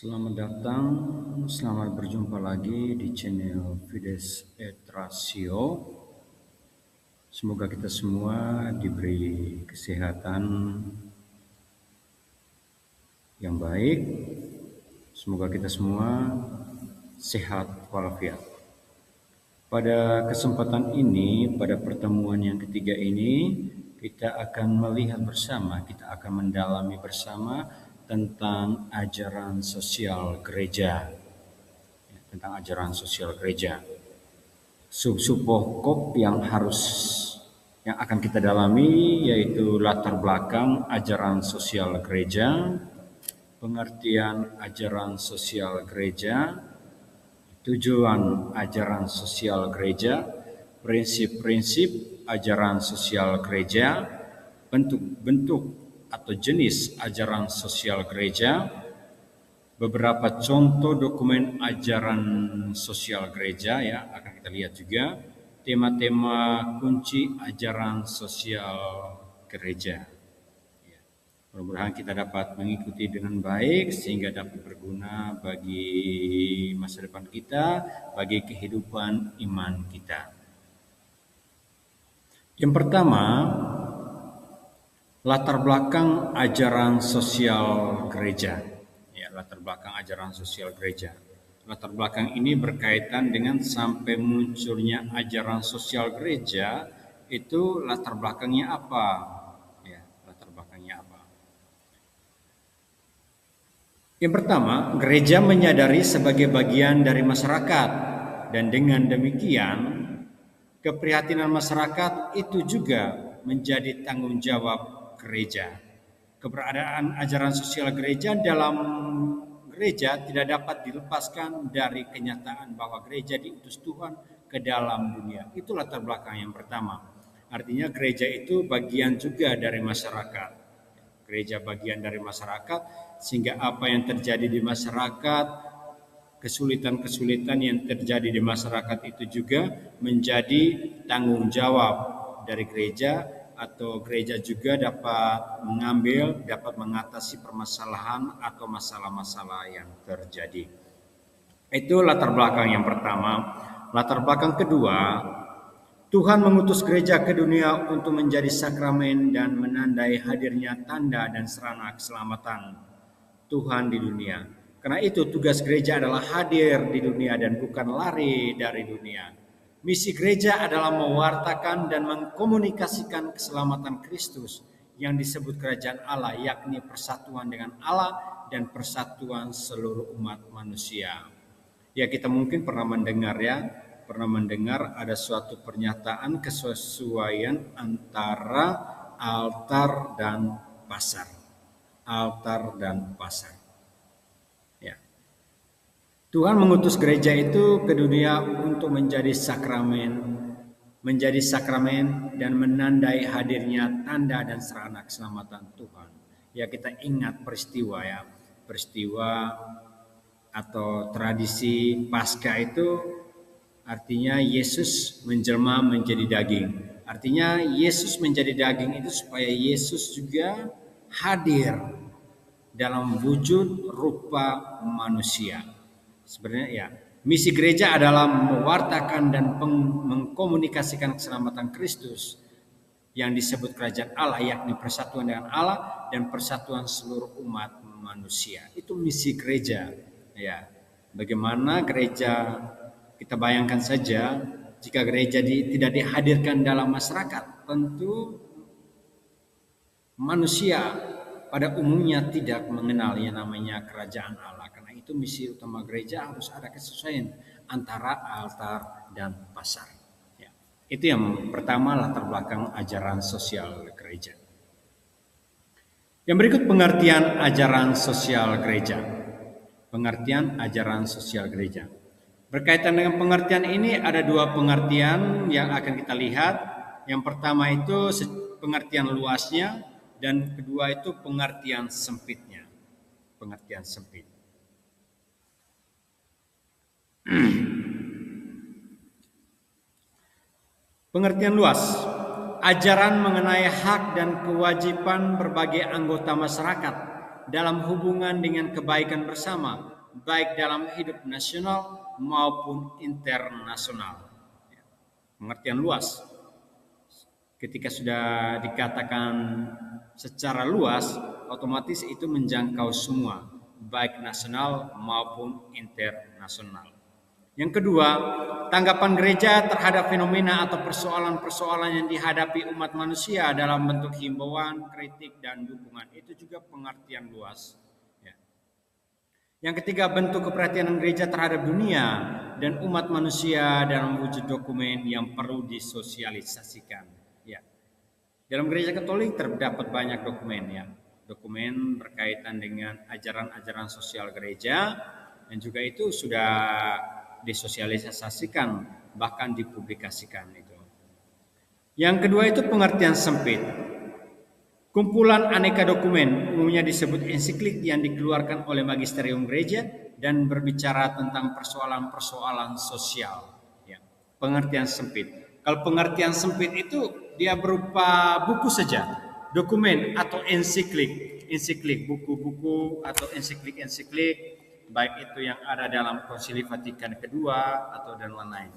Selamat datang, selamat berjumpa lagi di channel Fides et Ratio. Semoga kita semua diberi kesehatan yang baik. Semoga kita semua sehat walafiat. Pada kesempatan ini, pada pertemuan yang ketiga ini, kita akan melihat bersama, kita akan mendalami bersama tentang ajaran sosial gereja. Tentang ajaran sosial gereja. Sub pokok yang akan kita dalami yaitu latar belakang ajaran sosial gereja, pengertian ajaran sosial gereja, tujuan ajaran sosial gereja, prinsip-prinsip ajaran sosial gereja, bentuk-bentuk atau jenis ajaran sosial gereja, beberapa contoh dokumen ajaran sosial gereja ya akan kita lihat juga, tema-tema kunci ajaran sosial gereja. Mudah-mudahan kita dapat mengikuti dengan baik sehingga dapat berguna bagi masa depan kita, bagi kehidupan iman kita. Yang pertama, latar belakang ajaran sosial gereja. Latar belakang ajaran sosial gereja. Latar belakang ini berkaitan dengan sampai munculnya ajaran sosial gereja, itu latar belakangnya apa? Latar belakangnya apa? Yang pertama, gereja menyadari sebagai bagian dari masyarakat, dan dengan demikian keprihatinan masyarakat itu juga menjadi tanggung jawab gereja. Keberadaan ajaran sosial gereja dalam gereja tidak dapat dilepaskan dari kenyataan bahwa gereja diutus Tuhan ke dalam dunia. Itu latar belakang yang pertama. Artinya gereja itu bagian juga dari masyarakat. Gereja bagian dari masyarakat, sehingga apa yang terjadi di masyarakat, kesulitan-kesulitan yang terjadi di masyarakat itu juga menjadi tanggung jawab dari gereja, atau gereja juga dapat mengatasi permasalahan atau masalah-masalah yang terjadi. Itu latar belakang yang pertama. Latar belakang kedua, Tuhan mengutus gereja ke dunia untuk menjadi sakramen dan menandai hadirnya tanda dan sarana keselamatan Tuhan di dunia. Karena itu tugas gereja adalah hadir di dunia dan bukan lari dari dunia. Misi gereja adalah mewartakan dan mengkomunikasikan keselamatan Kristus yang disebut kerajaan Allah, yakni persatuan dengan Allah dan persatuan seluruh umat manusia. Ya, kita mungkin pernah mendengar ada suatu pernyataan kesesuaian antara altar dan pasar. Altar dan pasar. Tuhan mengutus gereja itu ke dunia untuk menjadi sakramen dan menandai hadirnya tanda dan sarana keselamatan Tuhan. Ya, kita ingat peristiwa atau tradisi Paskah itu artinya Yesus menjelma menjadi daging. Artinya Yesus menjadi daging itu supaya Yesus juga hadir dalam wujud rupa manusia. Sebenarnya misi gereja adalah mewartakan dan mengkomunikasikan keselamatan Kristus yang disebut kerajaan Allah, yakni persatuan dengan Allah dan persatuan seluruh umat manusia. Itu misi gereja. Ya, bagaimana gereja, kita bayangkan saja jika gereja tidak dihadirkan dalam masyarakat, tentu manusia pada umumnya tidak mengenal yang namanya kerajaan Allah. Karena itu misi utama gereja harus ada kesesuaian antara altar dan pasar. Ya. Itu yang pertama, latar belakang ajaran sosial gereja. Yang berikut pengertian ajaran sosial gereja. Pengertian ajaran sosial gereja. Berkaitan dengan pengertian ini ada dua pengertian yang akan kita lihat. Yang pertama itu pengertian luasnya, dan kedua itu pengertian sempitnya. Pengertian sempit. Pengertian luas, ajaran mengenai hak dan kewajiban berbagai anggota masyarakat dalam hubungan dengan kebaikan bersama baik dalam hidup nasional maupun internasional. Pengertian luas. Ketika sudah dikatakan secara luas, otomatis itu menjangkau semua, baik nasional maupun internasional. Yang kedua, tanggapan gereja terhadap fenomena atau persoalan-persoalan yang dihadapi umat manusia dalam bentuk himbauan, kritik, dan dukungan. Itu juga pengertian luas. Yang ketiga, bentuk keperhatian gereja terhadap dunia dan umat manusia dalam wujud dokumen yang perlu disosialisasikan. Dalam gereja Katolik terdapat banyak dokumen, dokumen berkaitan dengan ajaran-ajaran sosial gereja, dan juga itu sudah disosialisasikan, bahkan dipublikasikan itu. Yang kedua itu pengertian sempit. Kumpulan aneka dokumen, umumnya disebut ensiklik, yang dikeluarkan oleh magisterium gereja dan berbicara tentang persoalan-persoalan sosial. Pengertian sempit. Kalau pengertian sempit itu dia berupa buku saja, dokumen atau ensiklik, buku-buku atau ensiklik, baik itu yang ada dalam Konsili Vatikan kedua atau dan lain-lain.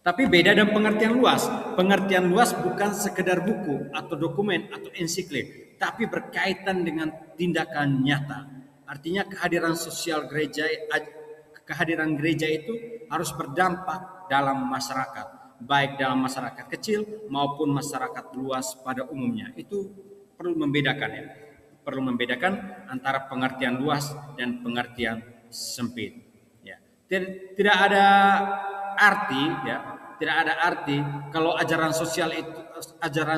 Tapi beda dengan pengertian luas. Pengertian luas bukan sekedar buku atau dokumen atau ensiklik, tapi berkaitan dengan tindakan nyata. Artinya kehadiran gereja itu harus berdampak dalam masyarakat, baik dalam masyarakat kecil maupun masyarakat luas pada umumnya. Itu perlu membedakan, perlu membedakan antara pengertian luas dan pengertian sempit. Tidak ada arti, tidak ada arti kalau ajaran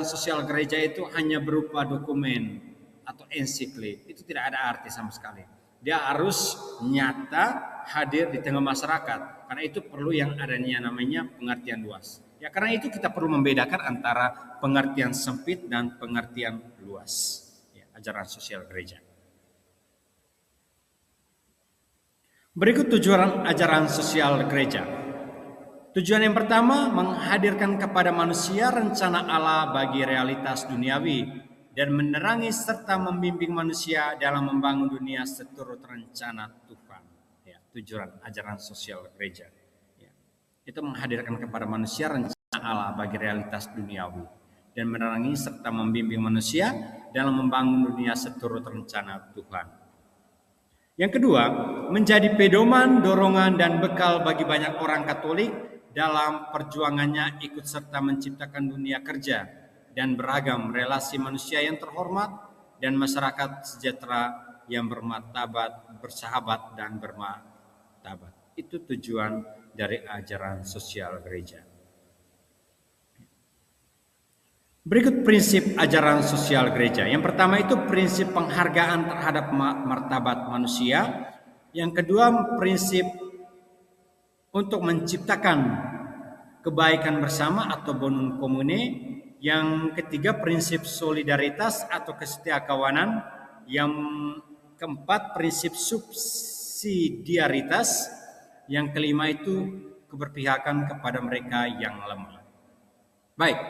sosial gereja itu hanya berupa dokumen atau ensiklik. Itu tidak ada arti sama sekali. Dia harus nyata hadir di tengah masyarakat. Karena itu perlu yang adanya namanya pengertian luas. Karena itu kita perlu membedakan antara pengertian sempit dan pengertian luas. Ajaran sosial gereja. Berikut tujuan ajaran sosial gereja. Tujuan yang pertama, menghadirkan kepada manusia rencana Allah bagi realitas duniawi dan menerangi serta membimbing manusia dalam membangun dunia seturut rencana Tuhan. Tujuan ajaran sosial gereja. Itu menghadirkan kepada manusia rencana Allah bagi realitas duniawi dan menerangi serta membimbing manusia dalam membangun dunia seturut rencana Tuhan. Yang kedua, menjadi pedoman, dorongan, dan bekal bagi banyak orang Katolik dalam perjuangannya ikut serta menciptakan dunia kerja dan beragam relasi manusia yang terhormat dan masyarakat sejahtera yang bermartabat, bersahabat, dan bermartabat. Itu tujuan dari ajaran sosial gereja. Berikut prinsip ajaran sosial gereja. Yang pertama itu prinsip penghargaan terhadap martabat manusia. Yang kedua, prinsip untuk menciptakan kebaikan bersama atau bonum commune. Yang ketiga, prinsip solidaritas atau kesetiakawanan. Yang keempat, prinsip subsidiaritas. Yang kelima itu keberpihakan kepada mereka yang lemah. Baik.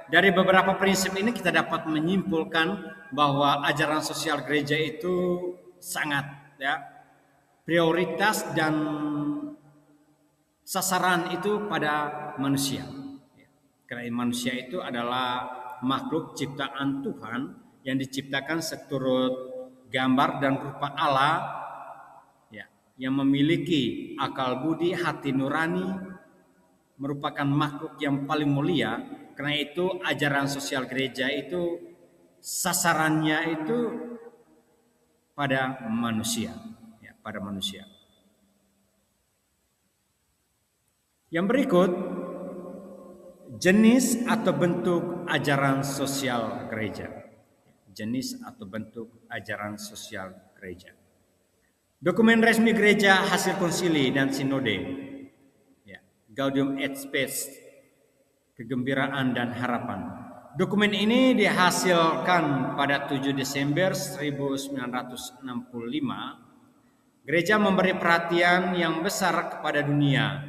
Dari beberapa prinsip ini kita dapat menyimpulkan bahwa ajaran sosial gereja itu sangat prioritas dan sasaran itu pada manusia. Karena manusia itu adalah makhluk ciptaan Tuhan yang diciptakan seturut gambar dan rupa Allah, yang memiliki akal budi, hati nurani, merupakan makhluk yang paling mulia. Karena itu ajaran sosial gereja itu sasarannya itu pada manusia, pada manusia. Yang berikut, jenis atau bentuk ajaran sosial gereja. Jenis atau bentuk ajaran sosial gereja. Dokumen resmi gereja hasil konsili dan sinode. Gaudium et Spes, kegembiraan dan harapan. Dokumen ini dihasilkan pada 7 Desember 1965. Gereja memberi perhatian yang besar kepada dunia,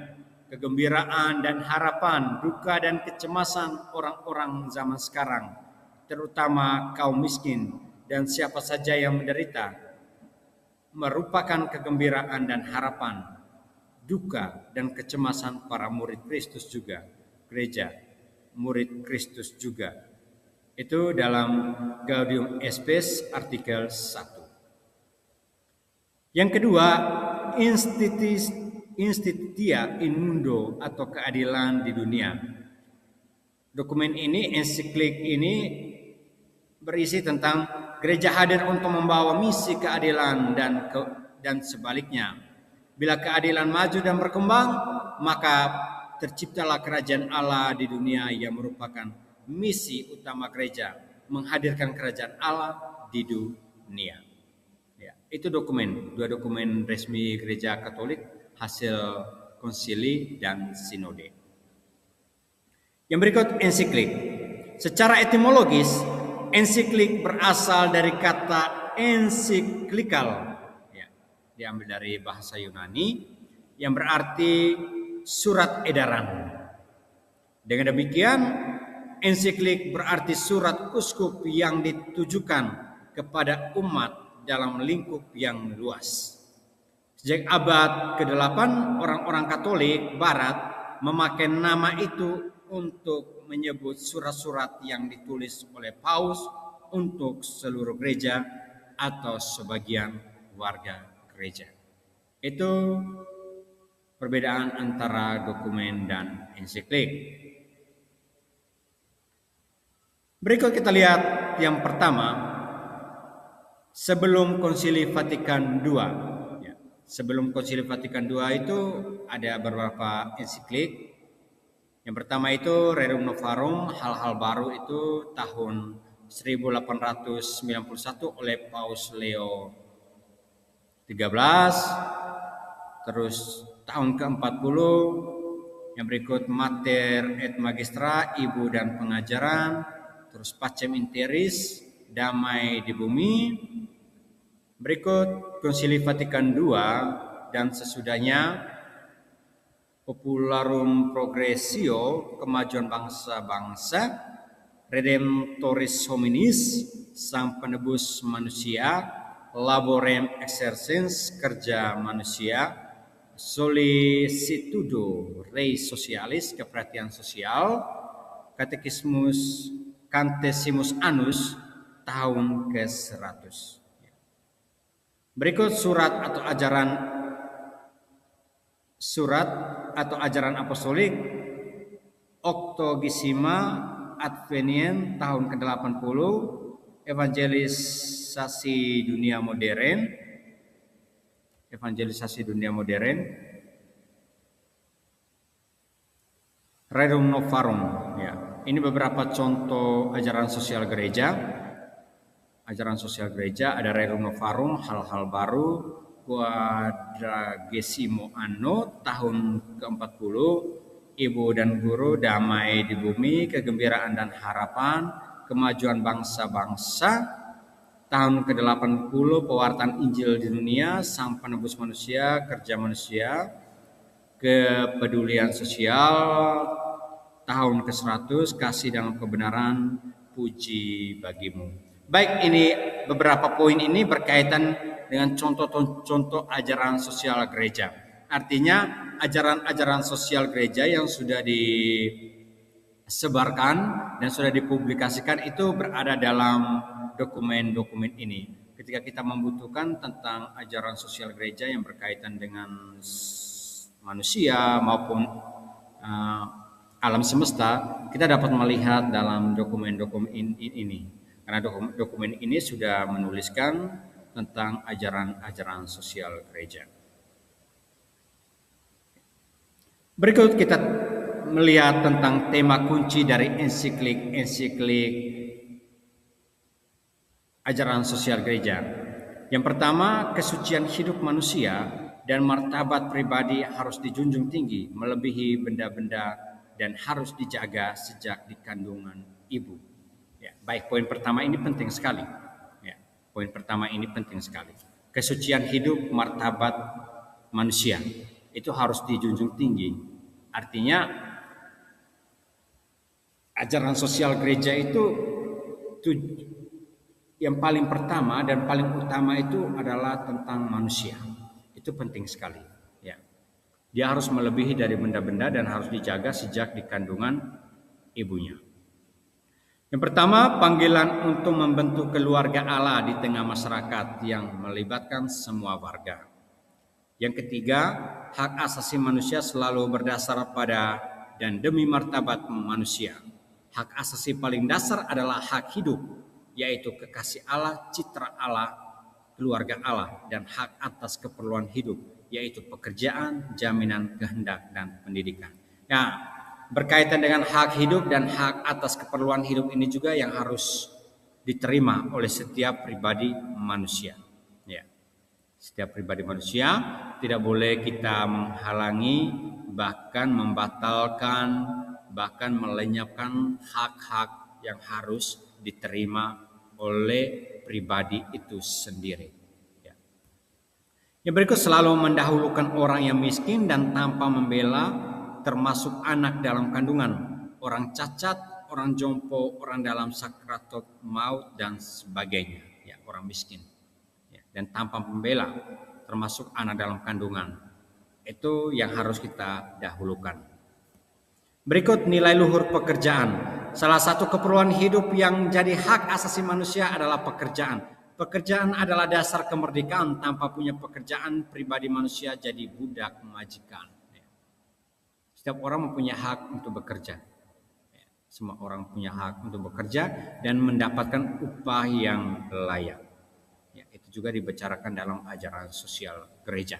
kegembiraan dan harapan, duka dan kecemasan orang-orang zaman sekarang, terutama kaum miskin dan siapa saja yang menderita. merupakan kegembiraan dan harapan, duka dan kecemasan para murid Kristus juga, gereja murid Kristus juga. Itu dalam Gaudium et Spes artikel 1. Yang kedua, Institutia in Mundo atau keadilan di dunia. Dokumen ini, ensiklik ini berisi tentang gereja hadir untuk membawa misi keadilan dan sebaliknya. Bila keadilan maju dan berkembang, maka terciptalah kerajaan Allah di dunia yang merupakan misi utama gereja, menghadirkan kerajaan Allah di dunia. Ya, itu dua dokumen resmi Gereja Katolik hasil konsili dan sinode. Yang berikut ensiklik. Secara etimologis, ensiklik berasal dari kata ensiklikal, ya, diambil dari bahasa Yunani yang berarti surat edaran. Dengan demikian, ensiklik berarti surat uskup yang ditujukan kepada umat dalam lingkup yang luas. Sejak abad ke-8, orang-orang Katolik Barat memakai nama itu untuk menyebut surat-surat yang ditulis oleh Paus untuk seluruh gereja atau sebagian warga gereja. Itu perbedaan antara dokumen dan ensiklik. Berikut kita lihat yang pertama, sebelum Konsili Vatikan II. Ya, sebelum Konsili Vatikan II itu ada beberapa ensiklik. Yang pertama itu Rerum Novarum, hal-hal baru, itu tahun 1891 oleh Paus Leo XIII. Terus tahun ke-40 yang berikut Mater et Magistra, Ibu dan Pengajaran. Terus Pacem in Terris, damai di bumi. Berikut Konsili Vatikan II dan sesudahnya Popularum Progressio, kemajuan bangsa-bangsa. Redemptoris Hominis, sang penebus manusia. Laborem Exercens, kerja manusia. Solicitudo Rei Socialis, keperhatian sosial. Katekismus Centesimus Annus, tahun ke-100. Berikut surat atau ajaran apostolik Octogesima Advenien, tahun ke-80. Evangelisasi dunia modern. Rerum Novarum, ya. Ini beberapa contoh ajaran sosial gereja. Ajaran sosial gereja ada Rerum Novarum, hal-hal baru. Quadragesimo Anno, tahun ke-40. Ibu dan Guru, damai di bumi, kegembiraan dan harapan, kemajuan bangsa-bangsa. Tahun ke-80, pewartaan Injil di dunia, sang penebus manusia, kerja manusia, kepedulian sosial. Tahun ke-100, kasih dalam kebenaran, puji bagimu. Baik, ini beberapa poin ini berkaitan dengan contoh-contoh ajaran sosial gereja. Artinya ajaran-ajaran sosial gereja yang sudah disebarkan dan sudah dipublikasikan itu berada dalam dokumen-dokumen ini. Ketika kita membutuhkan tentang ajaran sosial gereja yang berkaitan dengan manusia maupun alam semesta, kita dapat melihat dalam dokumen-dokumen ini. Karena dokumen ini sudah menuliskan tentang ajaran-ajaran sosial gereja. Berikut kita melihat tentang tema kunci dari ensiklik ajaran sosial gereja. Yang pertama, kesucian hidup manusia dan martabat pribadi harus dijunjung tinggi, melebihi benda-benda, dan harus dijaga sejak di kandungan ibu. Ya, baik, poin pertama ini penting sekali. Ya, poin pertama ini penting sekali. Kesucian hidup, martabat manusia itu harus dijunjung tinggi. Artinya ajaran sosial gereja itu yang paling pertama dan paling utama itu adalah tentang manusia. Itu penting sekali. Ya. Dia harus melebihi dari benda-benda dan harus dijaga sejak di kandungan ibunya. Yang pertama, panggilan untuk membentuk keluarga Allah di tengah masyarakat yang melibatkan semua warga. Yang ketiga, hak asasi manusia selalu berdasar pada dan demi martabat manusia. Hak asasi paling dasar adalah hak hidup, yaitu kekasih Allah, citra Allah, keluarga Allah, dan hak atas keperluan hidup, yaitu pekerjaan, jaminan kehendak, dan pendidikan. Nah, berkaitan dengan hak hidup dan hak atas keperluan hidup ini juga yang harus diterima oleh setiap pribadi manusia. Ya. Setiap pribadi manusia tidak boleh kita menghalangi, bahkan membatalkan, bahkan melenyapkan hak-hak yang harus diterima oleh pribadi itu sendiri. Ya. Yang berikut selalu mendahulukan orang yang miskin dan tanpa membela, termasuk anak dalam kandungan, orang cacat, orang jompo, orang dalam sakratul maut dan sebagainya. Ya, orang miskin. Ya, dan tanpa pembela, termasuk anak dalam kandungan. Itu yang harus kita dahulukan. Berikut nilai luhur pekerjaan. Salah satu keperluan hidup yang jadi hak asasi manusia adalah pekerjaan. Pekerjaan adalah dasar kemerdekaan. Tanpa punya pekerjaan, pribadi manusia jadi budak majikan. Setiap orang mempunyai hak untuk bekerja. Semua orang punya hak untuk bekerja dan mendapatkan upah yang layak. Ya, itu juga dibicarakan dalam ajaran sosial gereja.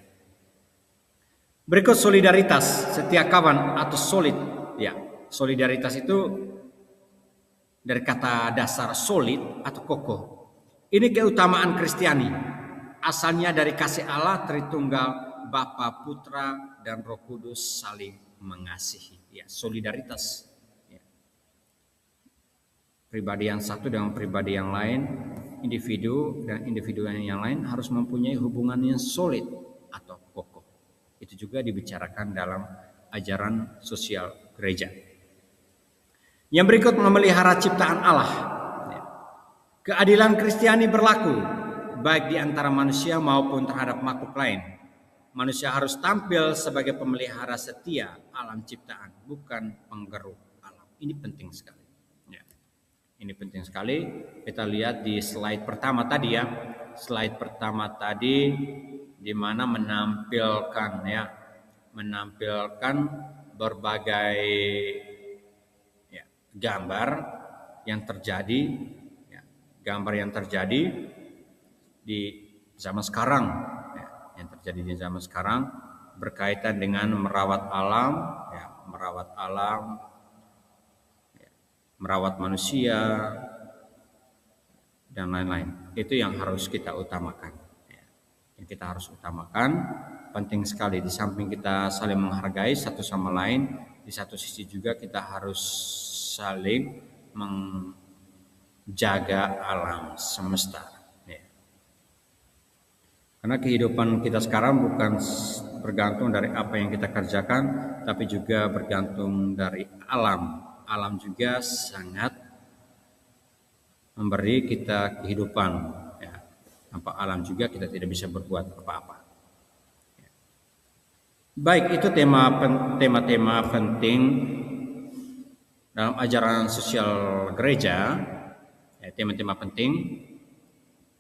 Berikut solidaritas, setia kawan atau solid. Ya, solidaritas itu dari kata dasar solid atau kokoh. Ini keutamaan Kristiani. Asalnya dari kasih Allah Tritunggal, Bapa, Putra, dan Roh Kudus saling mengasihi. Ya, solidaritas. Ya. Pribadi yang satu dengan pribadi yang lain, individu dan individu yang lain harus mempunyai hubungan yang solid atau kokoh. Itu juga dibicarakan dalam ajaran sosial gereja. Yang berikut memelihara ciptaan Allah. Ya. Keadilan Kristiani berlaku baik di antara manusia maupun terhadap makhluk lain. Manusia harus tampil sebagai pemelihara setia alam ciptaan, bukan penggeruk alam. Ini penting sekali. Ya. Ini penting sekali. Kita lihat di slide pertama tadi ya. Slide pertama tadi di mana menampilkan berbagai ya, gambar yang terjadi, ya, gambar yang terjadi di zaman sekarang. Yang terjadi di zaman sekarang berkaitan dengan merawat alam, ya, merawat manusia dan lain-lain. Itu yang harus kita utamakan. Ya. Yang kita harus utamakan penting sekali. Di samping kita saling menghargai satu sama lain, di satu sisi juga kita harus saling menjaga alam semesta. Karena kehidupan kita sekarang bukan bergantung dari apa yang kita kerjakan, tapi juga bergantung dari alam. Alam juga sangat memberi kita kehidupan. Ya. Tanpa alam juga kita tidak bisa berbuat apa-apa. Ya. Baik, itu tema-tema penting dalam ajaran sosial gereja. Ya, tema-tema penting.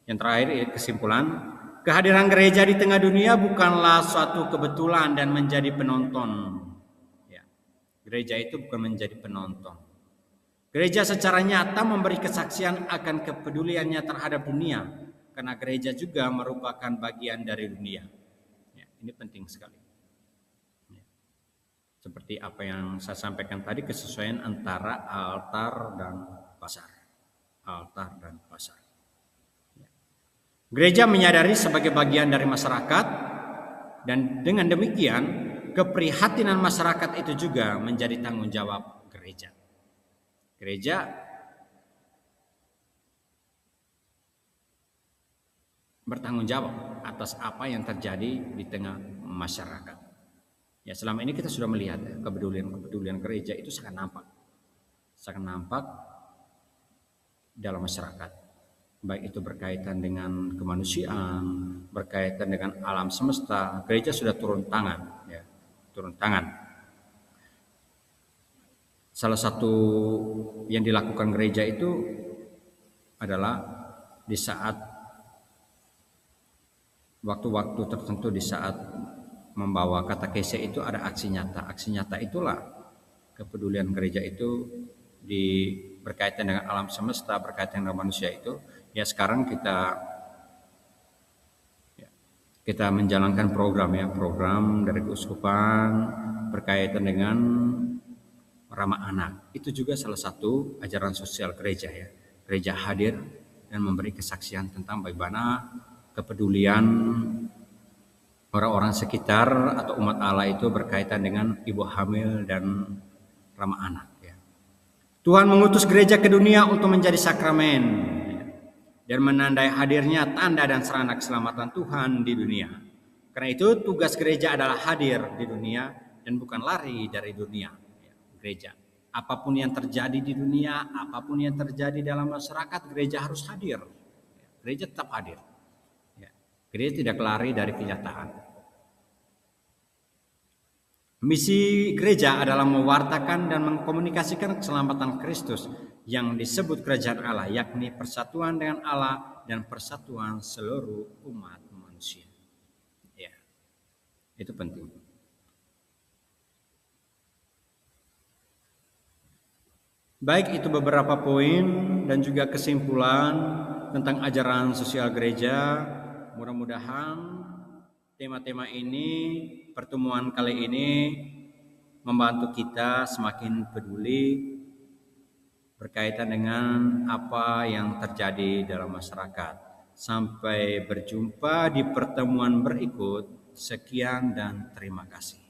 Yang terakhir, kesimpulan. Kehadiran gereja di tengah dunia bukanlah suatu kebetulan dan menjadi penonton. Ya. Gereja itu bukan menjadi penonton. Gereja secara nyata memberi kesaksian akan kepeduliannya terhadap dunia. Karena gereja juga merupakan bagian dari dunia. Ya, ini penting sekali. Ya. Seperti apa yang saya sampaikan tadi, kesesuaian antara altar dan pasar. Altar dan pasar. Gereja menyadari sebagai bagian dari masyarakat dan dengan demikian keprihatinan masyarakat itu juga menjadi tanggung jawab gereja. Gereja bertanggung jawab atas apa yang terjadi di tengah masyarakat. Ya, selama ini kita sudah melihat kepedulian gereja itu sangat nampak dalam masyarakat. baik itu berkaitan dengan kemanusiaan, berkaitan dengan alam semesta, gereja sudah turun tangan, ya, turun tangan. Salah satu yang dilakukan gereja itu adalah di saat waktu-waktu tertentu, di saat membawa katekese itu ada aksi nyata. Aksi nyata itulah kepedulian gereja itu berkaitan dengan alam semesta, berkaitan dengan manusia itu. Ya sekarang kita menjalankan program dari keuskupan berkaitan dengan ramah anak. Itu juga salah satu ajaran sosial gereja ya. Gereja hadir dan memberi kesaksian tentang bagaimana kepedulian orang-orang sekitar atau umat Allah itu berkaitan dengan ibu hamil dan ramah anak ya. Tuhan mengutus gereja ke dunia untuk menjadi sakramen ya, dan menandai hadirnya tanda dan sarana keselamatan Tuhan di dunia. Karena itu tugas gereja adalah hadir di dunia dan bukan lari dari dunia ya, gereja. Apapun yang terjadi di dunia, apapun yang terjadi dalam masyarakat, gereja harus hadir. Gereja tetap hadir. Gereja tidak lari dari kenyataan. Misi gereja adalah mewartakan dan mengkomunikasikan keselamatan Kristus yang disebut kerajaan Allah, yakni persatuan dengan Allah dan persatuan seluruh umat manusia. Ya, itu penting. Baik itu beberapa poin dan juga kesimpulan tentang ajaran sosial gereja. Mudah-mudahan tema-tema ini, pertemuan kali ini membantu kita semakin peduli berkaitan dengan apa yang terjadi dalam masyarakat. Sampai berjumpa di pertemuan berikut. Sekian dan terima kasih.